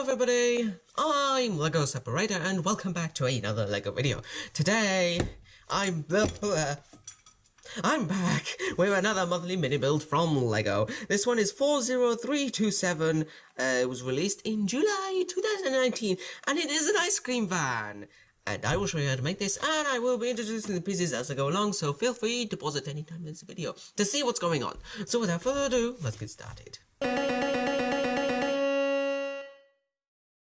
everybody, I'm LEGO Separator and welcome back to another LEGO video. Today, I'm back with another monthly mini build from LEGO. This one is 40327. It was released in July 2019 and it is an ice cream van. And I will show you how to make this, and I will be introducing the pieces as I go along, so feel free to pause at any time in this video to see what's going on. So without further ado, let's get started.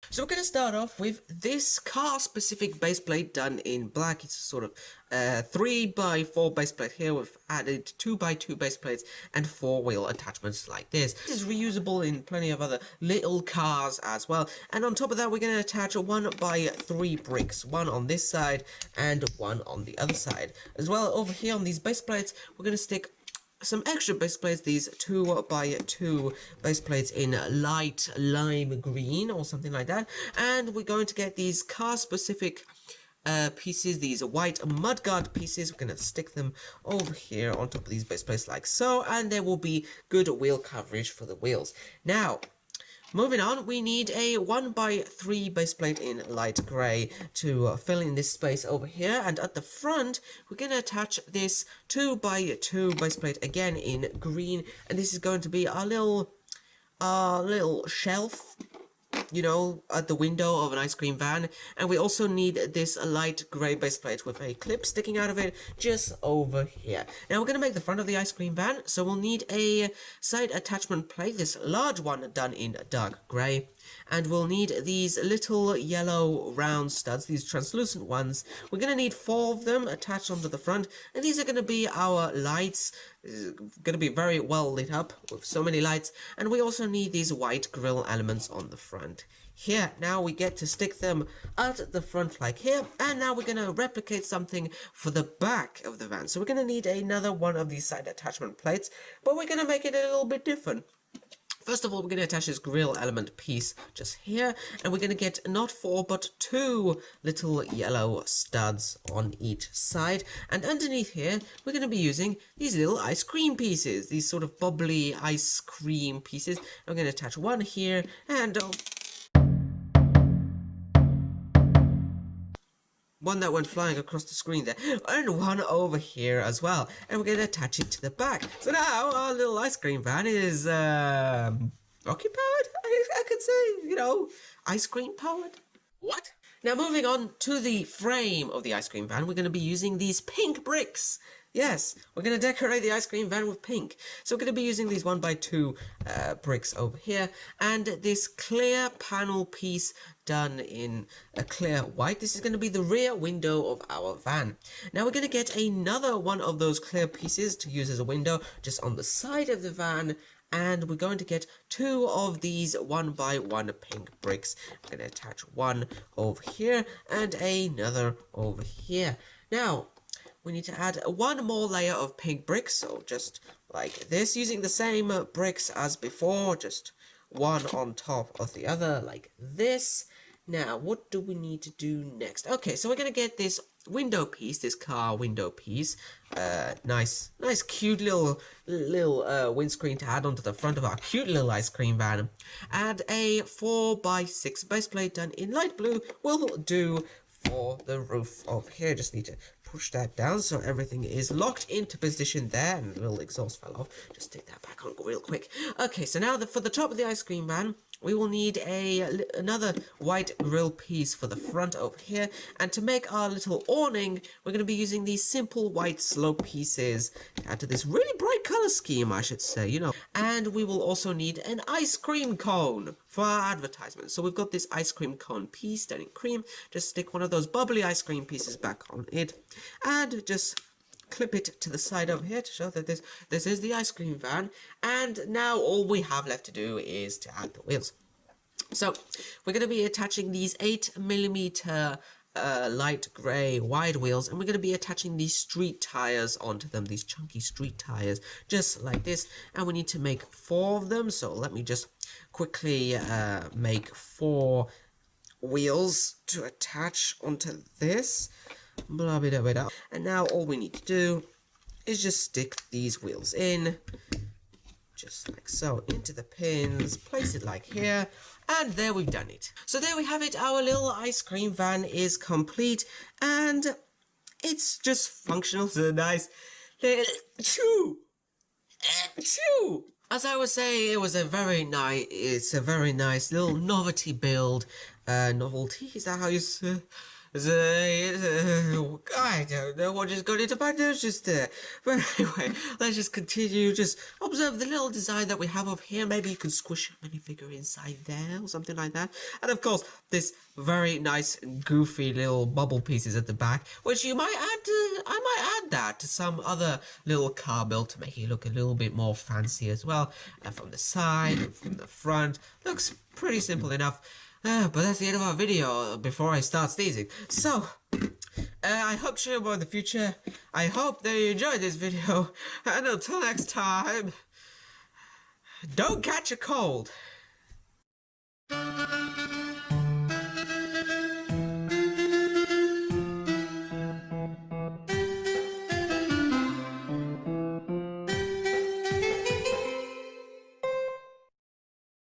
So we're going to start off with this car-specific base plate done in black. It's a sort of 3x4 base plate here with added 2x2 base plates and 4-wheel attachments like this. This is reusable in plenty of other little cars as well. And on top of that, we're going to attach 1x3 bricks, one on this side and one on the other side. As well, over here on these base plates, we're going to stick some extra base plates, these 2x2 base plates in light lime green or something like that, and we're going to get these car specific pieces, these white mudguard pieces. We're going to stick them over here on top of these base plates like so, and there will be good wheel coverage for the wheels. Now, moving on, we need a 1x3 base plate in light grey to fill in this space over here, and at the front we're going to attach this 2x2 base plate again in green, and this is going to be our little shelf, you know, at the window of an ice cream van. And we also need this light grey base plate with a clip sticking out of it just over here. Now we're going to make the front of the ice cream van, so we'll need a side attachment plate, this large one done in dark grey, and we'll need these little yellow round studs, these translucent ones. We're going to need 4 of them attached onto the front, and these are going to be our lights. This is going to be very well lit up with so many lights, and we also need these white grille elements on the front here. Now we get to stick them at the front like here, and now we're going to replicate something for the back of the van. So we're going to need another one of these side attachment plates, but we're going to make it a little bit different. First of all, we're going to attach this grill element piece just here, and we're going to get not 4 but 2 little yellow studs on each side, and underneath here we're going to be using these little ice cream pieces, these sort of bubbly ice cream pieces. I'm going to attach one here and one that went flying across the screen there, and one over here as well, and we're going to attach it to the back. So now our little ice cream van is rocket powered, I could say, you know, ice cream powered. What? Now moving on to the frame of the ice cream van, we're going to be using these pink bricks. Yes, we're going to decorate the ice cream van with pink. So we're going to be using these 1x2 bricks over here, and this clear panel piece done in a clear white. This is going to be the rear window of our van. Now we're going to get another one of those clear pieces to use as a window just on the side of the van, and we're going to get 2 of these 1x1 pink bricks. I'm going to attach one over here and another over here. Now, we need to add 1 more layer of pink bricks, so just like this, using the same bricks as before, just one on top of the other, like this. Now, what do we need to do next? Okay, so we're going to get this window piece, this car window piece, nice cute little windscreen to add onto the front of our cute little ice cream van. Add a 4x6 base plate done in light blue will do for the roof of here. Just need to push that down so everything is locked into position there, and the little exhaust fell off. Just stick that back on real quick. Okay, so now for the top of the ice cream van, we will need another white grill piece for the front over here, and to make our little awning, we're going to be using these simple white slope pieces to add to this really bright color scheme, I should say, you know. And we will also need an ice cream cone for our advertisement. So we've got this ice cream cone piece done in cream. Just stick one of those bubbly ice cream pieces back on it, and just clip it to the side over here to show that this is the ice cream van. And now all we have left to do is to add the wheels. So we're going to be attaching these 8mm light grey wide wheels, and we're going to be attaching these street tires onto them, these chunky street tires, just like this. And we need to make 4 of them, so let me just quickly make 4 wheels to attach onto this. Blah, blah, blah, blah. And now all we need to do is just stick these wheels in, just like so, into the pins, place it like here, And there we've done it. So there we have it. Our little ice cream van is complete, and it's just functional. So nice little chew. As I was saying, it's a very nice little novelty build. Novelty, is that how you say? I don't know what just got into my nose just there. But anyway, let's just continue. Just observe the little design that we have over here. Maybe you can squish a minifigure inside there or something like that. And of course, this very nice, goofy little bubble pieces at the back, which you might add. I might add that to some other little car build to make it look a little bit more fancy as well. And from the side, and from the front, looks pretty simple enough. But that's the end of our video before I start sneezing. So, I hope to show you more in the future. I hope that you enjoyed this video. And until next time, don't catch a cold.